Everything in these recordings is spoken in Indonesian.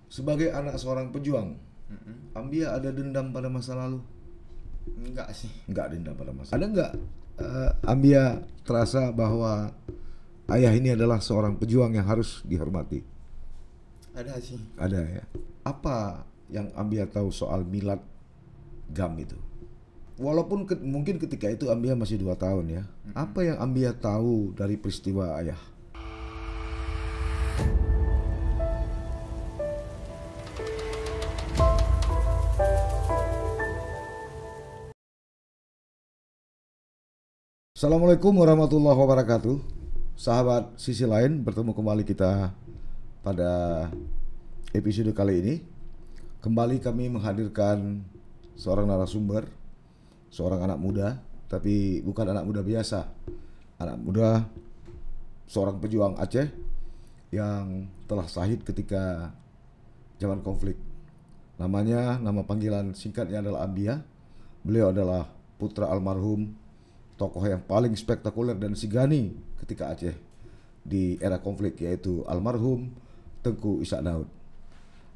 Sebagai anak seorang pejuang, Ambia ada dendam pada masa lalu? Enggak sih. Enggak dendam pada masa. Ada enggak Ambia terasa bahwa ayah ini adalah seorang pejuang yang harus dihormati? Ada sih. Ada ya. Apa yang Ambia tahu soal milad GAM itu? Walaupun mungkin ketika itu Ambia masih 2 tahun ya. Apa yang Ambia tahu dari peristiwa ayah? Assalamualaikum warahmatullahi wabarakatuh. Sahabat sisi lain, bertemu kembali kita pada episode kali ini. Kembali kami menghadirkan seorang narasumber, seorang anak muda, tapi bukan anak muda biasa. Anak muda, seorang pejuang Aceh yang telah syahid ketika zaman konflik. Nama panggilan singkatnya adalah Ambia. Beliau adalah putra almarhum tokoh yang paling spektakuler dan sigani ketika Aceh di era konflik, yaitu almarhum Tengku Ishak Daud.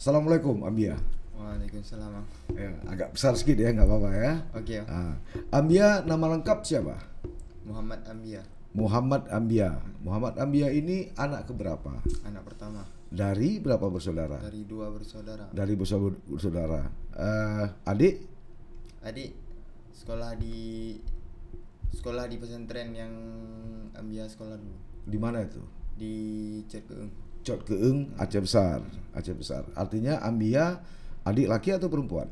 Assalamualaikum Ambia. Waalaikumsalam. Ya, agak besar sedikit ya, nggak apa-apa ya. Oke. Ambia nama lengkap siapa? Muhammad Ambia. Muhammad Ambia. Muhammad Ambia ini anak keberapa? Anak pertama. Dari berapa bersaudara? Dari 2 bersaudara. Dari bersaudara. Adik? Adik sekolah di pesantren yang Ambia sekolah dulu. Di mana itu? Di Cerkeung. Cot Keung, Aceh Besar. Aceh Besar. Artinya Ambia adik laki atau perempuan?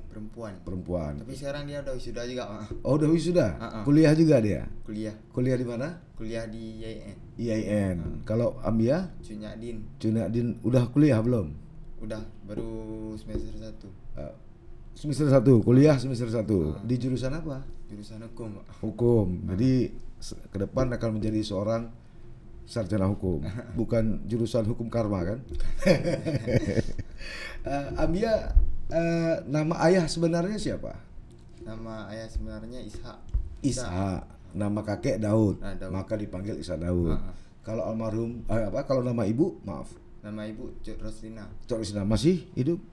Perempuan. Tapi sekarang dia udah wisuda juga, Mak. Oh, udah wisuda? Kuliah juga dia? Kuliah. Kuliah di mana? Kuliah di IAIN. IAIN. Kalau Ambia? Cunyadin. Udah kuliah belum? Udah, baru semester 1. Semester 1, kuliah semester 1. Di jurusan apa? Jurusan hukum, Pak. Hukum. Jadi ke depan akan menjadi seorang sarjana hukum, bukan jurusan hukum karma kan? Ambia, nama ayah sebenarnya siapa? Nama ayah sebenarnya Ishak. Ishak. Nama kakek Daud. Daud. Maka dipanggil Ishak Daud. Kalau almarhum kalau nama ibu, maaf. Nama ibu Cuk Roslina. Cuk Roslina masih hidup?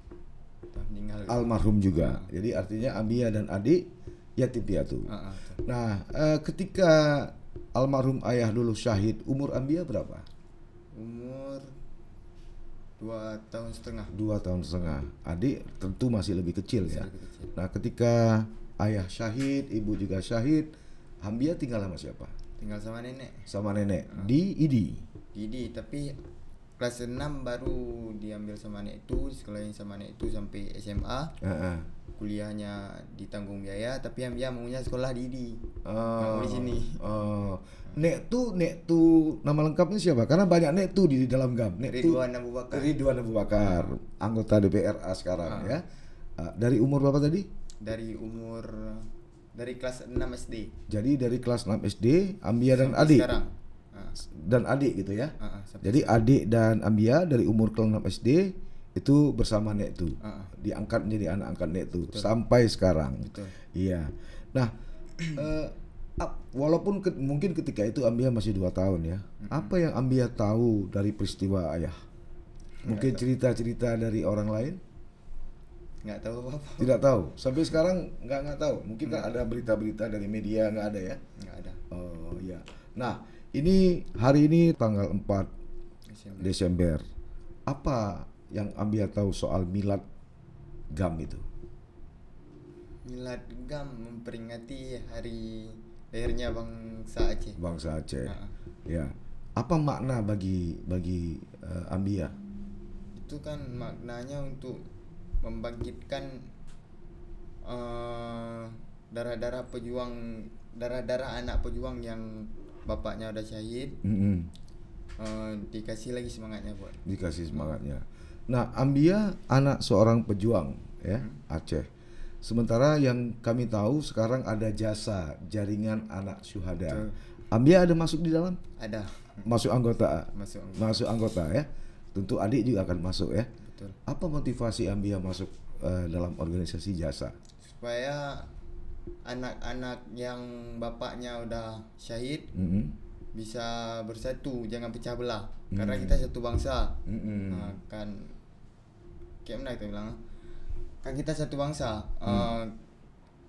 Udah meninggal. Almarhum juga. Jadi artinya Ambia dan adik yatim piatu. Nah, ketika almarhum ayah dulu syahid, umur Ambia berapa? Umur 2 tahun setengah. 2 tahun setengah. Adik tentu masih lebih kecil ya. Lebih kecil. Nah, ketika ayah syahid, ibu juga syahid, Ambia tinggal sama siapa? Tinggal sama nenek. Sama nenek di IDI. Tapi kelas 6 baru diambil sama nenek itu, sekolahin sama nenek itu sampai SMA. Kuliahnya ditanggung biaya, tapi Ambia maunya sekolah di IDI. Mau di sini. Nek tu nama lengkapnya siapa? Karena banyak Nek tu di dalam GAM. Ridwan Abu Bakar, anggota DPRA sekarang ya. Dari umur berapa tadi? Dari kelas 6 SD. Jadi dari kelas 6 SD, Ambia dan adik. Sekarang. Dan adik gitu ya. Jadi sekarang. adik dan Ambia dari umur kelas 6 SD itu bersama Nek tu. Diangkat menjadi anak angkat Nek tu sampai sekarang. Betul. Iya. Nah, walaupun mungkin ketika itu Ambia masih 2 tahun ya. Apa yang Ambia tahu dari peristiwa ayah? Mungkin cerita-cerita dari orang lain? Nggak tahu apa-apa. Tidak tahu. Sampai sekarang nggak tahu. Mungkin kan ada berita-berita dari media, nggak ada ya? Nggak ada. Oh iya. Nah, hari ini tanggal 4 Desember. Apa yang Ambia tahu soal milad GAM itu? Milad GAM memperingati hari lahirnya bangsa Aceh. Bangsa Aceh. Ya. Apa makna bagi Ambia? Itu kan maknanya untuk membangkitkan darah-darah anak pejuang yang bapaknya udah syahid. Dikasih lagi semangatnya, buat. Dikasih semangatnya. Nah, Ambia anak seorang pejuang ya, Aceh. Sementara yang kami tahu sekarang ada jasa jaringan anak syuhada. Betul. Ambia ada masuk di dalam? Ada. Masuk anggota. Masuk Anggota ya. Tentu adik juga akan masuk ya. Betul. Apa motivasi Ambia masuk dalam organisasi jasa? Supaya anak-anak yang bapaknya udah syahid bisa bersatu, jangan pecah belah. Karena kita satu bangsa. Kan kayak mana kita bilang, kan kita satu bangsa.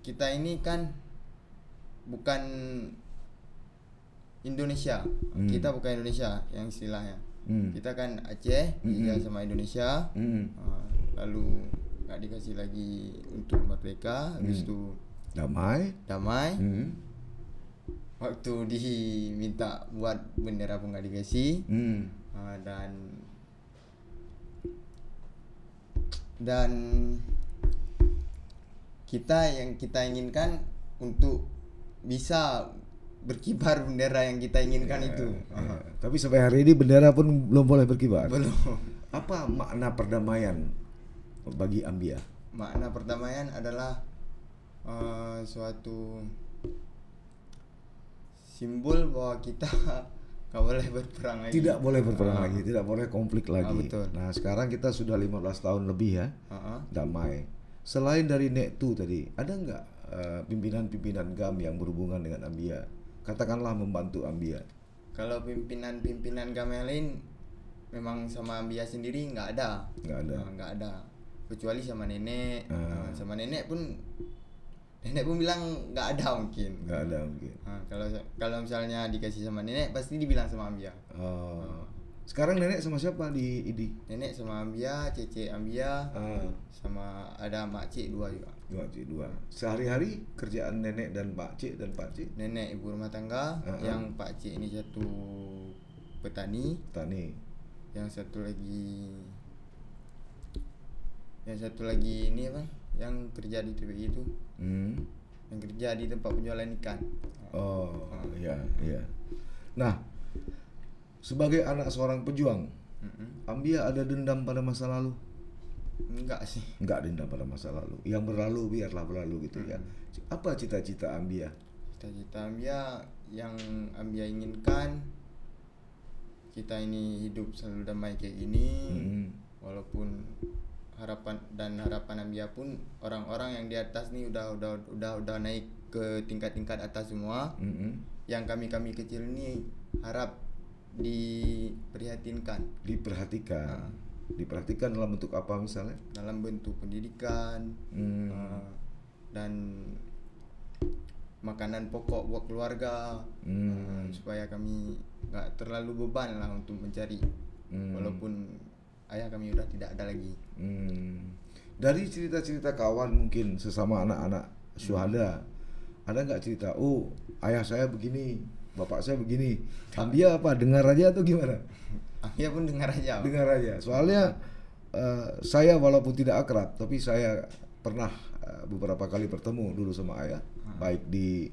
Kita ini kan bukan Indonesia. Kita bukan Indonesia yang istilahnya. Kita kan Aceh, beda sama Indonesia. Lalu nggak dikasih lagi untuk merdeka, habis itu damai. Waktu diminta buat bendera pun nggak dikasih. Dan yang kita inginkan untuk bisa berkibar bendera yang kita inginkan itu. Tapi sampai hari ini bendera pun belum boleh berkibar. Belum. Apa makna perdamaian bagi Ambia? Makna perdamaian adalah suatu simbol bahwa kita nggak boleh berperang lagi. Tidak boleh berperang lagi, tidak boleh konflik lagi. Betul. Nah sekarang kita sudah 15 tahun lebih ya, damai. Selain dari Nek2 tadi, ada nggak pimpinan-pimpinan GAM yang berhubungan dengan Ambia? Katakanlah membantu Ambia. Kalau pimpinan GAM yang lain, memang sama Ambia sendiri nggak ada. Nggak ada. Kecuali sama nenek. Sama nenek pun bilang nggak ada mungkin. Kalau misalnya dikasih sama nenek pasti dibilang sama Ambia. Sekarang nenek sama siapa di IDI? Nenek sama Ambia, Cece Ambia, sama ada Mak Cik 2 juga. Sehari-hari kerjaan nenek dan Pak Cik dan Pak Cik? Nenek ibu rumah tangga, yang Pak Cik ini satu petani. Yang satu lagi ini apa? Yang kerja di TPI itu. Yang kerja di tempat penjualan ikan. Iya. Nah, sebagai anak seorang pejuang, Ambia ada dendam pada masa lalu? Enggak sih. Enggak dendam pada masa lalu. Yang berlalu biarlah berlalu gitu ya. Apa cita-cita Ambia? Cita-cita Ambia yang Ambia inginkan, kita ini hidup selalu damai kayak gini. Walaupun harapan Ambia pun orang-orang yang di atas nih udah naik ke tingkat-tingkat atas semua. Yang kami kecil ini harap diperhatikan dalam bentuk apa misalnya? Dalam bentuk pendidikan, dan makanan pokok buat keluarga, supaya kami nggak terlalu beban lah untuk mencari, walaupun ayah kami udah tidak ada lagi. Dari cerita-cerita kawan mungkin sesama anak-anak syuhada, ada nggak cerita, ayah saya begini, bapak saya begini? Ambia apa dengar aja atau gimana? Ambia pun dengar aja. Soalnya saya walaupun tidak akrab, tapi saya pernah beberapa kali bertemu dulu sama ayah, baik di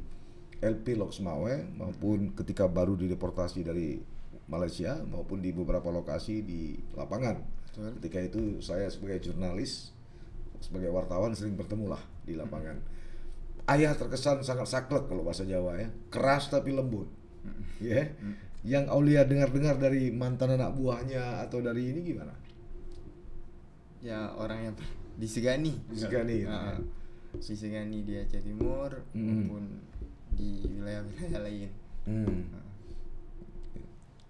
LP Lok Semawe maupun ketika baru dideportasi dari Malaysia, maupun di beberapa lokasi di lapangan. Ketika itu saya sebagai jurnalis, sebagai wartawan sering bertemu lah di lapangan. Ayah terkesan sangat saklek kalau bahasa Jawa ya, keras tapi lembut. Yang Aulia dengar-dengar dari mantan anak buahnya atau dari ini gimana? Ya orang yang disegani di Aceh Timur maupun di wilayah-wilayah lain.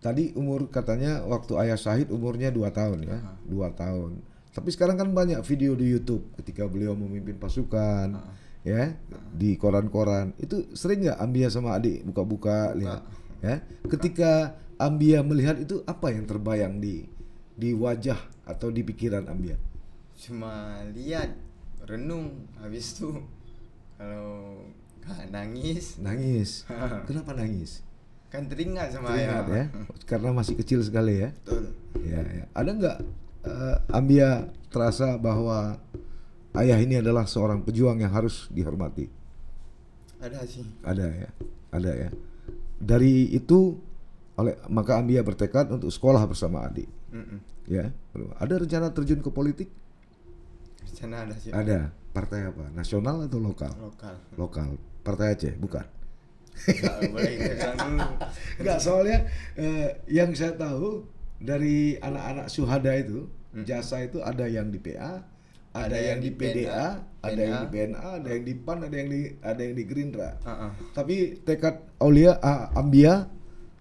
Tadi umur katanya waktu ayah syahid umurnya 2 tahun ya, 2 tahun. Tapi sekarang kan banyak video di YouTube ketika beliau memimpin pasukan, ya, di koran-koran. Itu sering nggak Ambia sama adik buka-buka lihat? Ya, ketika Ambia melihat itu apa yang terbayang di wajah atau di pikiran Ambia? Cuma lihat, renung, habis itu kalau nangis. Kenapa nangis? Kan teringat sama ayah ya, karena masih kecil sekali ya. Betul. Ya. Ada nggak Ambia terasa bahwa ayah ini adalah seorang pejuang yang harus dihormati? Ada sih. Ada ya. Dari itu maka Ambia bertekad untuk sekolah bersama adik. Ya. Ada rencana terjun ke politik? Rencana ada sih. Ada. Partai apa? Nasional atau lokal? Lokal. Partai Aceh, bukan? Nggak boleh kita dulu. Nggak, soalnya yang saya tahu dari anak-anak syuhada itu, jasa itu ada yang di PA, ada yang di PDA, ada yang di BNA, ada yang di PAN, ada yang di Gerindra. Tapi tekad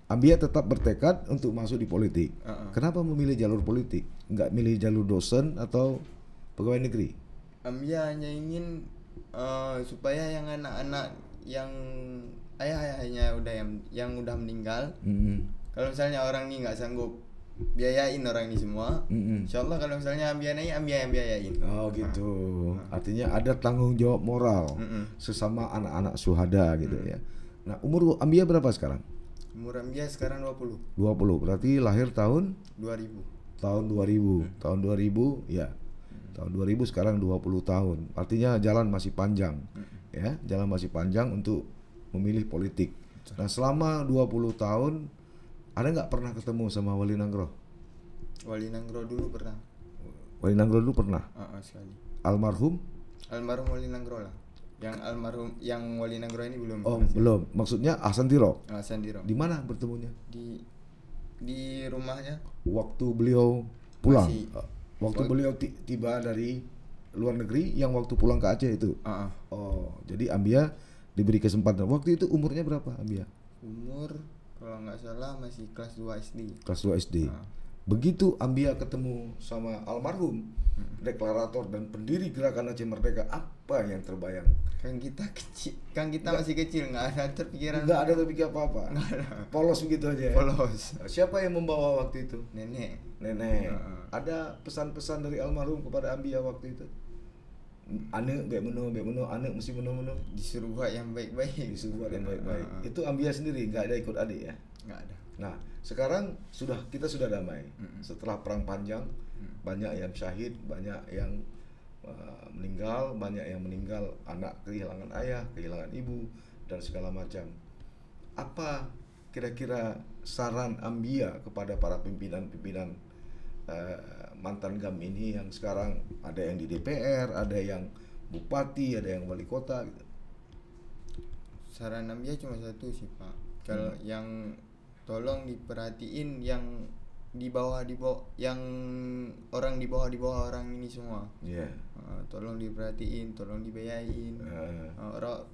Ambia tetap bertekad untuk masuk di politik. Kenapa memilih jalur politik? Nggak milih jalur dosen atau pegawai negeri? Ambia hanya ingin supaya yang anak-anak yang ayah-ayahnya yang udah meninggal, kalau misalnya orang ini nggak sanggup biayain orang ini semua, insyaallah kalau misalnya Ambia naik, Ambia yang biayain. Oh gitu. Artinya ada tanggung jawab moral sesama anak-anak syuhada gitu ya. Nah, umur Ambia berapa sekarang? Umur Ambia sekarang 20. 20. Berarti lahir tahun 2000. Tahun 2000. Tahun 2000 ya. Tahun 2000 sekarang 20 tahun. Artinya jalan masih panjang. Ya, jalan masih panjang untuk memilih politik. Nah, selama 20 tahun ada nggak pernah ketemu sama Wali Nanggro? Wali Nanggro dulu pernah. Wali Nanggro dulu pernah? Sekali. Almarhum Wali Nanggro lah. Yang Wali Nanggro ini belum. Oh, belum. Maksudnya Ahsan Tiro. Ahsan Tiro. Di mana bertemunya? Di rumahnya. Waktu beliau pulang. Masih, beliau tiba dari luar negeri, yang waktu pulang ke Aceh itu. Oh, jadi Ambia diberi kesempatan. Waktu itu umurnya berapa Ambia? Umur kalau nggak salah masih kelas 2 SD. Kelas 2 SD. Begitu Ambia ketemu sama almarhum deklarator dan pendiri Gerakan Aceh Merdeka, apa yang terbayang? Kan kita kecil, masih kecil, nggak ada terpikiran. Nggak ada terpikir apa-apa. Polos begitu aja. Polos. Siapa yang membawa waktu itu? Nenek. Ada pesan-pesan dari almarhum kepada Ambia waktu itu? Ane baik meno, ane mesti meno. Disuruh buat yang baik-baik. Itu Ambia sendiri, nggak ada ikut adik ya? Nggak ada. Nah, sekarang kita sudah damai. Setelah perang panjang, banyak yang syahid, banyak yang meninggal, anak kehilangan ayah, kehilangan ibu, dan segala macam. Apa kira-kira saran Ambia kepada para pimpinan mantan GAM ini yang sekarang ada yang di DPR, ada yang bupati, ada yang wali kota gitu? Saran Ambia cuma satu sih Pak. Kalau yang tolong diperhatiin yang di bawah yang orang di bawah orang ini semua. Tolong diperhatiin, tolong dibayain.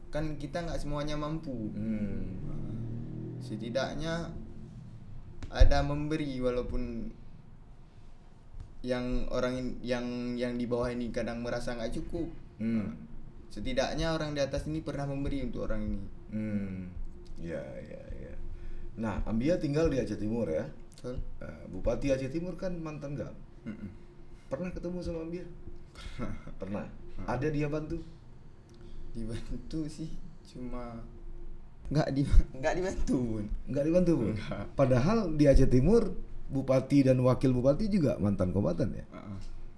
Kan kita nggak semuanya mampu. Setidaknya ada memberi, walaupun yang orang yang di bawah ini kadang merasa nggak cukup. Setidaknya orang di atas ini pernah memberi untuk orang ini. Ya. Nah, Ambia tinggal di Aceh Timur ya. Betul. Bupati Aceh Timur kan mantan GAM. Pernah ketemu sama Ambia? Pernah. Ada dia bantu? Dibantu sih, cuma nggak dibantu pun. Nggak dibantu pun. Padahal di Aceh Timur bupati dan wakil bupati juga mantan kombatan ya.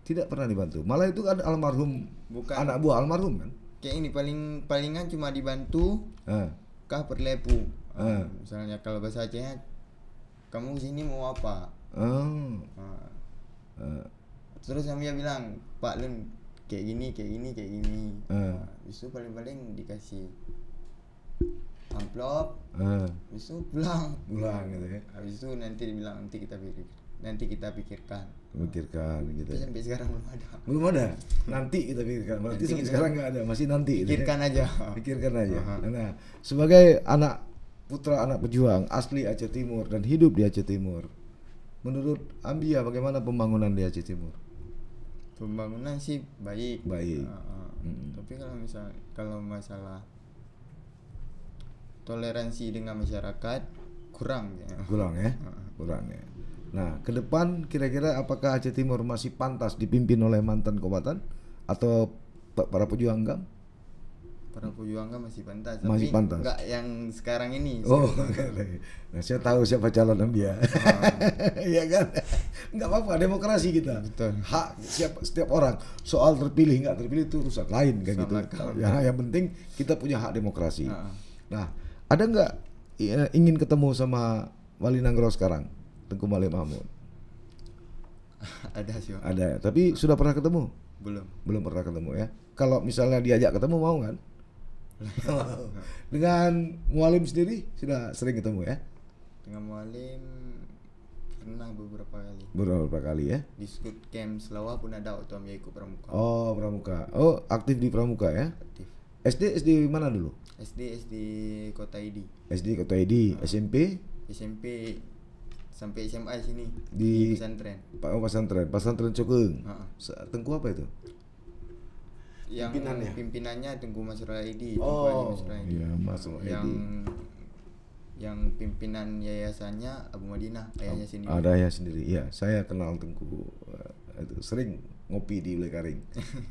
Tidak pernah dibantu. Malah itu kan almarhum, bukan anak buah almarhum kan. Kayak ini palingan cuma dibantu kah perlepu. Misalnya kalau bahasa Acehnya, kamu sini mau apa? Terus Ambia bilang, Pak Lun kayak gini. Habis itu paling dikasih amplop. Habis itu pulang gitu ya. Habis itu nanti dibilang nanti kita pikirkan gitu. Tapi sampai sekarang belum ada. Nanti kita pikirkan. Berarti sampai sekarang nggak ada, masih nanti. Pikirkan aja. Nah, sebagai putra anak pejuang asli Aceh Timur dan hidup di Aceh Timur, menurut Ambia bagaimana pembangunan di Aceh Timur? Pembangunan sih baik. Tapi kalau masalah toleransi dengan masyarakat kurang ya. Nah, ke depan kira-kira apakah Aceh Timur masih pantas dipimpin oleh mantan kombatan atau para pejuang GAM? Para pejuang GAM masih pantas. Masih tapi pantas. Enggak yang sekarang ini. Nah, saya tahu siapa calon Ambia. Iya kan? Enggak apa-apa, demokrasi kita. Betul. Hak setiap orang. Soal terpilih enggak terpilih itu urusan lain kan gitu. Yang penting kita punya hak demokrasi. Nah, ada enggak ingin ketemu sama Wali Nanggro sekarang, Tengku Malik Mahmud? Ada sih. Ada, tapi sudah pernah ketemu? Belum pernah ketemu ya. Kalau misalnya diajak ketemu mau kan? Dengan Mualim sendiri sudah sering ketemu ya? Dengan Mualim pernah beberapa kali ya. Di Scout Camp Selawah pun ada waktu Ambia ikut Pramuka. Oh, Pramuka. Oh, aktif di Pramuka ya? Aktif. SD mana dulu? SD Kota Idi. SD Kota Idi. SMP sampai SMA di sini di pesantren. Pesantren Cokeng. Tengku apa itu? Yang pimpinannya Tengku Mas Raidi, Oh, iya, Mas Raidi. Yang pimpinan yayasannya Abu Madinah, ayahnya sendiri. Ada ayah sendiri. Iya, saya kenal Tengku. Itu sering ngopi di Ulekaring.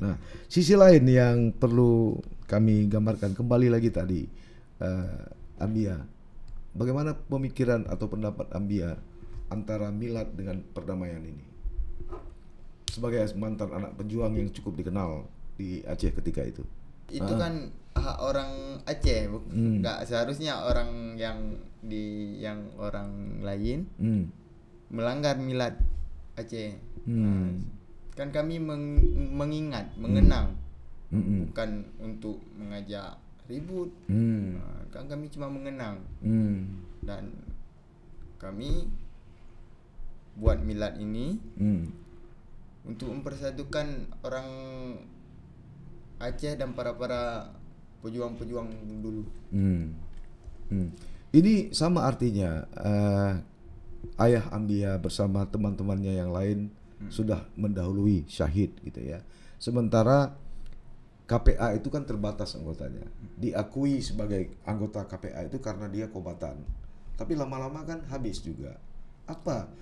Nah, sisi lain yang perlu kami gambarkan kembali lagi tadi, Ambia. Bagaimana pemikiran atau pendapat Ambia antara milad dengan perdamaian ini? Sebagai mantan anak pejuang yang cukup dikenal di Aceh ketika itu. Itu kan hak orang Aceh, nggak seharusnya orang yang orang lain melanggar milad Aceh. Kan kami mengingat, mengenang, bukan untuk mengajak ribut. Kan kami cuma mengenang. Dan kami buat milad ini untuk mempersatukan orang Aceh dan para pejuang-pejuang dulu. Ini sama artinya ayah Ambia bersama teman-temannya yang lain sudah mendahului syahid gitu ya. Sementara KPA itu kan terbatas anggotanya. Diakui sebagai anggota KPA itu karena dia kombatan. Tapi lama-lama kan habis juga. Apa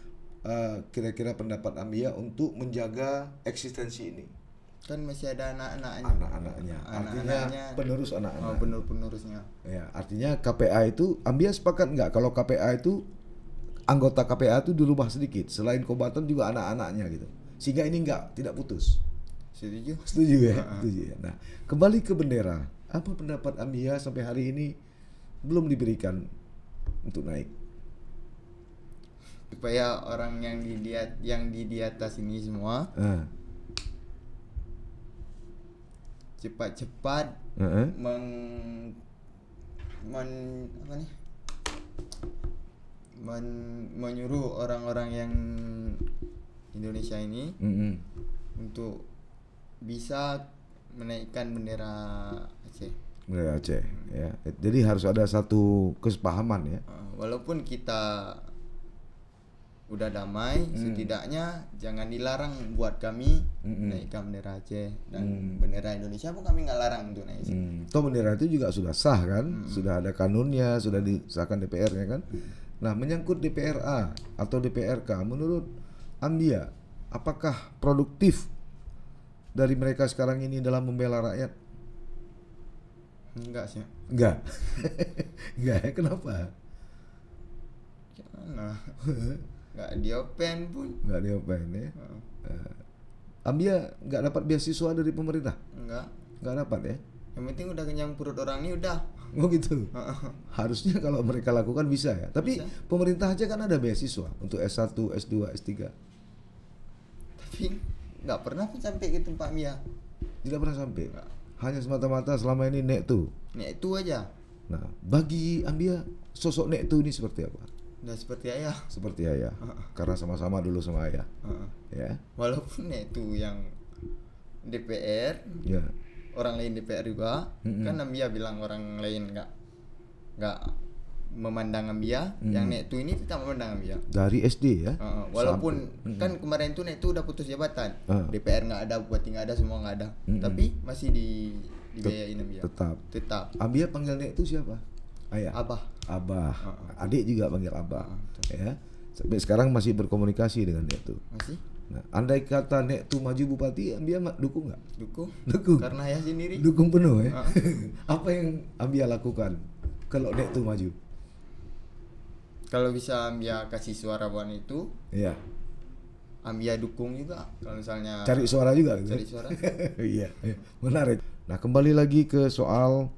kira-kira pendapat Ambia untuk menjaga eksistensi ini? Kan masih ada anak-anaknya. Artinya penerus anak-anak. Penerusnya. Ya, artinya KPA itu Ambia sepakat nggak kalau KPA itu anggota KPA itu dirubah sedikit, selain kombatan juga anak-anaknya gitu. Sehingga ini tidak putus. Setuju ya? Setuju ya. Nah, kembali ke bendera. Apa pendapat Ambia sampai hari ini belum diberikan untuk naik? Supaya orang yang di atas ini semua cepat-cepat menyuruh orang-orang yang Indonesia ini untuk bisa menaikkan bendera Aceh. Bendera Aceh ya. Jadi harus ada satu kesepahaman ya. Walaupun kita udah damai, setidaknya jangan dilarang buat kami naikkan bendera Aceh dan bendera Indonesia pun kami nggak larang untuk naik. Toh bendera itu juga sudah sah kan, sudah ada kanunnya, sudah disahkan DPR-nya kan. Nah, menyangkut DPRA atau DPRK, menurut Ambia, apakah produktif dari mereka sekarang ini dalam membela rakyat? Enggak sih. Enggak. Enggak ya, kenapa? Gimana? Nggak diopen pun. Nggak diopen ya. Ambia nggak dapat beasiswa dari pemerintah? Nggak dapat ya. Yang penting udah kenyang perut orang ini udah. Oh gitu. Harusnya kalau mereka lakukan bisa ya. Tapi bisa. Pemerintah aja kan ada beasiswa untuk S1, S2, S3. Tapi nggak pernah pun sampai ke tempat Mia. Tidak pernah sampai. Nggak. Hanya semata-mata selama ini Nektu. Nektu aja. Nah, bagi Ambia sosok Nektu ini seperti apa? Nah, seperti ayah. Seperti ayah. Karena sama-sama dulu sama ayah. Ya. Walaupun itu yang DPR, ya. Orang lain DPR juga, kan Ambia bilang orang lain nggak memandang Ambia, yang Nektu ini tetap memandang Ambia. Dari SD ya. Walaupun kan kemarin tuh Nektu udah putus jabatan, DPR nggak ada, bupati nggak ada, semua nggak ada, tapi masih dibiayain Ambia. Tetap. Ambia panggil Nektu siapa? Ayah. Abah. Adik juga panggil Abah. Ya. Sampai sekarang masih berkomunikasi dengan Nektu. Masih. Nah, andai kata Nektu maju bupati, Ambia dukung nggak? Dukung. Karena ayah sendiri. Dukung penuh ya. Apa yang Ambia lakukan kalau Nektu maju? Kalau bisa Ambia kasih suara buat itu, iya. Ambia dukung juga. Kalau misalnya cari suara juga gitu. Cari suara. Iya, menarik. Nah, kembali lagi ke soal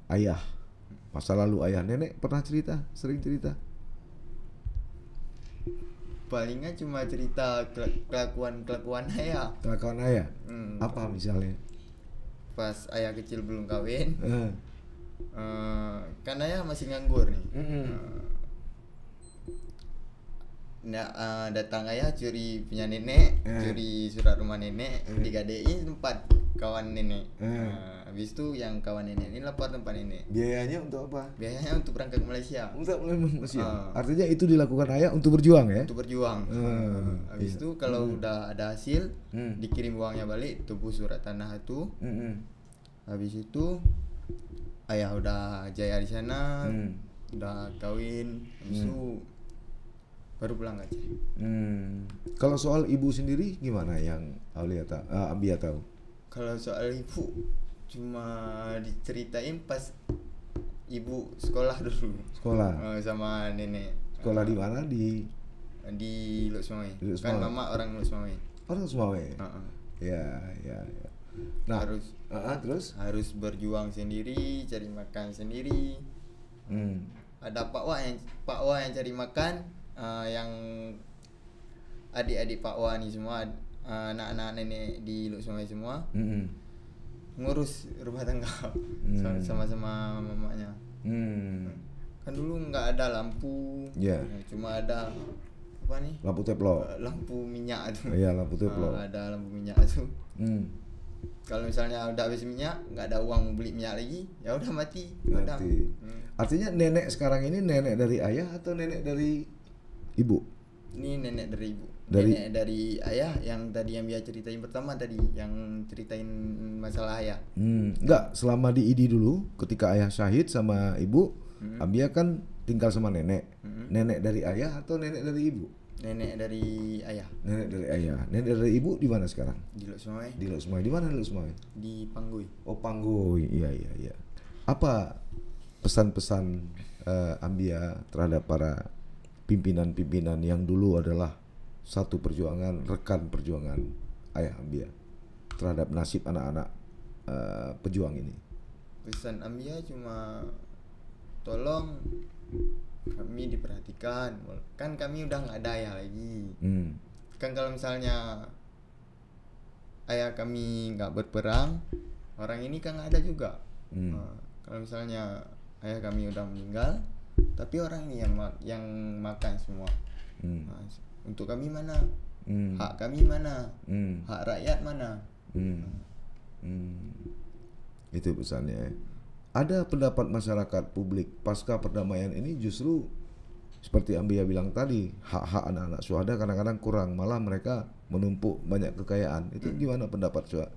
ayah. Masa lalu ayah. Nenek pernah cerita, sering cerita? Palingnya cuma cerita kelakuan ayah. Kelakuan ayah? Apa misalnya? Pas ayah kecil belum kawin, kan ayah masih nganggur nih. datang ayah curi punya nenek, curi surat rumah nenek, digadein tempat kawan nenek. Habis itu yang kawan nenek ini lapor tempat nenek. Biayanya untuk apa? Biayanya untuk berangkat ke Malaysia. Untuk Malaysia. Artinya itu dilakukan ayah untuk berjuang ya? Untuk berjuang. Habis itu kalau udah ada hasil, dikirim uangnya balik, tebus surat tanah itu. Habis itu ayah udah jaya di sana, udah kawin, habis itu baru pulang aja. Kalau soal ibu sendiri gimana yang Ambia tahu? Kalau soal ibu cuma diceritain pas ibu sekolah dulu. Sekolah. Sama nenek. Sekolah di mana? Di Lok Sumawe. Kan mama orang Lok Sumawe. Orang Sumawe. Ya. Nah, terus harus berjuang sendiri, cari makan sendiri. Ada Pak Wah yang cari makan, yang adik-adik Pak Wah nih semua, anak-anak nenek di Lok Sumawe semua. Ngurus rumah tangga sama-sama mamanya. Kan dulu nggak ada lampu, cuma ada apa nih? Lampu teplo. Lampu minyak tuh. Iya, lampu teplo. Ada lampu minyak tuh. Kalau misalnya udah habis minyak, nggak ada uang beli minyak lagi, ya udah mati. Artinya nenek sekarang ini nenek dari ayah atau nenek dari ibu? Ini nenek dari ibu. Nenek dari ayah yang tadi yang dia ceritain pertama tadi, yang ceritain masalah ayah. Enggak, selama di ID dulu ketika ayah syahid sama ibu, Ambia kan tinggal sama nenek. Nenek dari ayah atau nenek dari ibu? Nenek dari ayah. Nenek dari ayah. Nenek dari ibu di mana sekarang? Di Lok Sumawe. Di Lok Sumawe. Di mana Lok Sumawe? Di Panggui. Oh, Panggui. Iya. Apa pesan-pesan Ambia terhadap para pimpinan-pimpinan yang dulu adalah satu perjuangan, rekan perjuangan ayah Ambia terhadap nasib anak-anak pejuang ini? Pesan Ambia cuma tolong kami diperhatikan, kan kami udah nggak ada ayah lagi. Kan kalau misalnya ayah kami nggak berperang, orang ini kan nggak ada juga. Kalau misalnya ayah kami udah meninggal, tapi orang ini yang makan semua. Untuk kami mana? Hak kami mana? Hak rakyat mana? Itu pesannya. Ada pendapat masyarakat publik pasca perdamaian ini justru seperti Ambia bilang tadi, hak-hak anak-anak syuhada kadang-kadang kurang, malah mereka menumpuk banyak kekayaan. Itu gimana pendapat syuhada?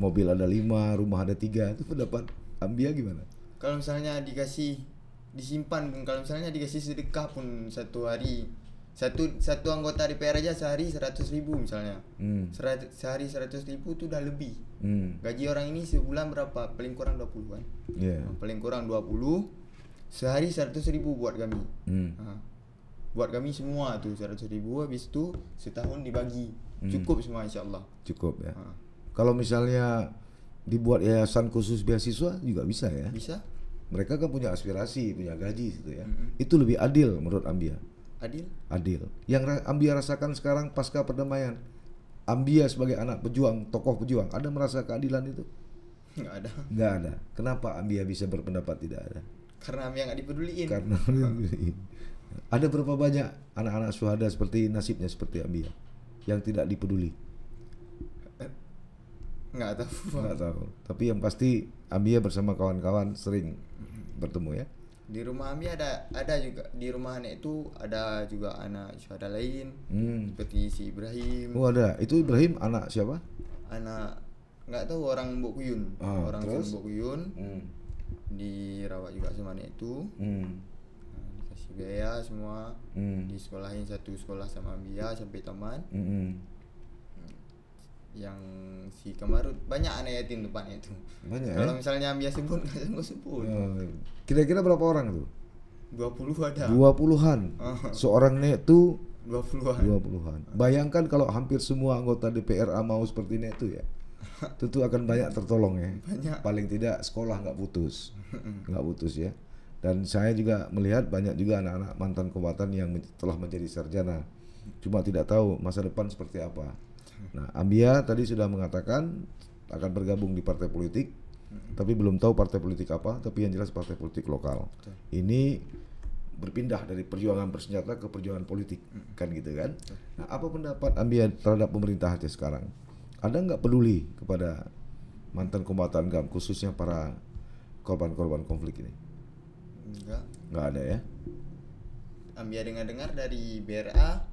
Mobil ada 5, rumah ada 3, itu pendapat Ambia gimana? Kalau misalnya disimpan pun, kalau misalnya dikasih sedekah pun satu hari, satu anggota DPR aja sehari 100.000 misalnya. Sehari 100.000 itu udah lebih. Gaji orang ini sebulan berapa? Paling kurang 20 kan? Paling kurang 20. Sehari 100.000 buat kami. Buat kami semua tuh 100.000, habis itu setahun dibagi. Cukup semua insya-Allah. Cukup ya. Kalau misalnya dibuat yayasan khusus beasiswa juga bisa ya? Bisa. Mereka kan punya aspirasi, punya gaji gitu ya. Itu lebih adil menurut Ambia. Adil. Yang Ambia rasakan sekarang pasca perdamaian, Ambia sebagai anak pejuang, tokoh pejuang, ada merasa keadilan itu? Nggak ada. Kenapa Ambia bisa berpendapat tidak ada? Karena Ambia nggak dipeduliin. Ada berapa banyak anak-anak syuhada seperti nasibnya seperti Ambia yang tidak dipeduli? Nggak tahu. Tapi yang pasti Ambia bersama kawan-kawan sering bertemu ya. Di rumah Ambia ada juga, di rumah anak itu ada juga anak syuhada lain, seperti si Ibrahim. Oh ada, itu Ibrahim anak siapa? Anak nggak tahu, orang Mbok Kuyun. Orang Mbok Kuyun. Dirawat juga sama anak itu. Dikasih biaya semua. Disekolahin satu sekolah sama Ambia sampai taman. Yang si Kamarut banyak anak yatim tempatnya itu. Banyak. Kalau misalnya Ambia sebut nggak sebut. Kira-kira berapa orang tuh? 20 ada. 20-an. Seorang nek tuh 20-an. Bayangkan kalau hampir semua anggota DPRA mau seperti nek tuh ya. Tentu akan banyak tertolong ya. Banyak. Paling tidak sekolah nggak putus. Nggak putus ya. Dan saya juga melihat banyak juga anak-anak mantan kombatan yang telah menjadi sarjana. Cuma tidak tahu masa depan seperti apa. Nah, Ambia tadi sudah mengatakan akan bergabung di partai politik, tapi belum tahu partai politik apa, tapi yang jelas partai politik lokal. Ini berpindah dari perjuangan bersenjata ke perjuangan politik, kan gitu kan. Nah, apa pendapat Ambia terhadap pemerintah Aceh sekarang? Ada nggak peduli kepada mantan kombatan GAM, khususnya para korban-korban konflik ini? Nggak ada ya. Ambia dengar-dengar dari BRA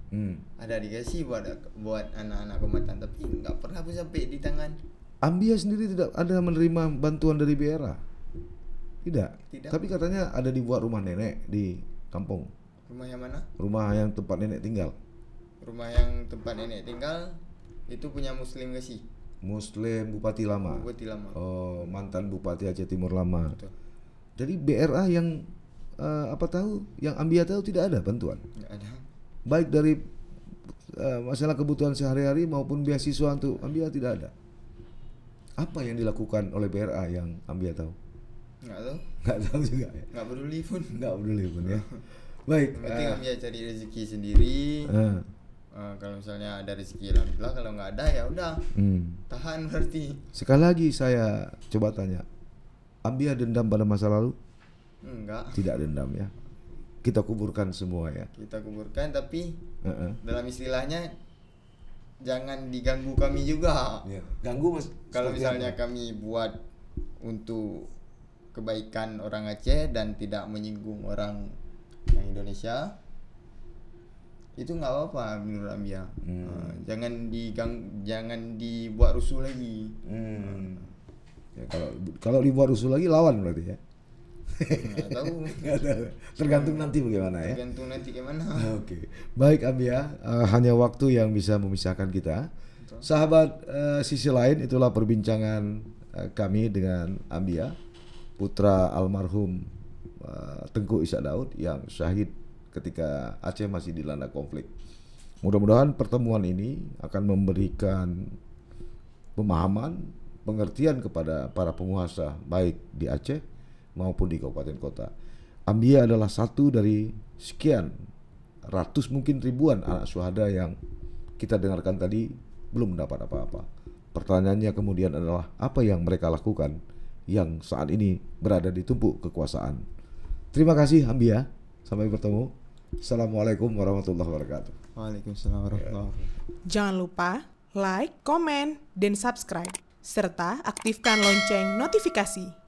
ada dikasih buat anak-anak kombatan, tapi nggak pernah pun sampai di tangan. Ambia sendiri tidak ada menerima bantuan dari BRA? Tidak. Tapi katanya ada dibuat rumah nenek di kampung. Rumah yang mana? Rumah yang tempat nenek tinggal. Rumah yang tempat nenek tinggal itu punya Muslim gak sih? Muslim Bupati Lama. Bupati Lama. Oh, mantan Bupati Aceh Timur Lama. Betul. Jadi BRA yang yang Ambia tahu tidak ada bantuan. Nggak ada. Baik dari masalah kebutuhan sehari-hari maupun beasiswa untuk Ambia tidak ada. Apa yang dilakukan oleh BRA yang Ambia tahu? Nggak tahu juga ya. Nggak peduli pun Ya. Baik. Penting Ambia cari rezeki sendiri. Kalau misalnya ada rezeki alhamdulillah, kalau nggak ada ya udah tahan berarti. Sekali lagi saya coba tanya, Ambia dendam pada masa lalu? Enggak. Tidak dendam ya. Kita kuburkan semua ya. Kita kuburkan, tapi dalam istilahnya jangan diganggu kami juga. Ya. Ganggu mas. Kalau misalnya kami buat untuk kebaikan orang Aceh dan tidak menyinggung orang yang Indonesia, itu nggak apa-apa menurut Ambia. Jangan dibuat rusuh lagi. Ya, kalau dibuat rusuh lagi lawan berarti ya. Nggak tahu. Tergantung nanti bagaimana ya. Tergantung nanti gimana. Oke. Baik Ambia, hanya waktu yang bisa memisahkan kita. Betul. Sahabat sisi lain, itulah perbincangan kami dengan Ambia, putra almarhum Tengku Ishak Daud yang syahid ketika Aceh masih dilanda konflik. Mudah-mudahan pertemuan ini akan memberikan pemahaman, pengertian kepada para penguasa baik di Aceh maupun di kabupaten kota. Ambia adalah satu dari sekian ratus mungkin ribuan anak syuhada yang kita dengarkan tadi belum mendapat apa-apa. Pertanyaannya kemudian adalah apa yang mereka lakukan yang saat ini berada di tumpuk kekuasaan. Terima kasih Ambia. Sampai bertemu. Assalamualaikum warahmatullahi wabarakatuh. Waalaikumsalam warahmatullahi wabarakatuh. Jangan lupa like, komen, dan subscribe serta aktifkan lonceng notifikasi.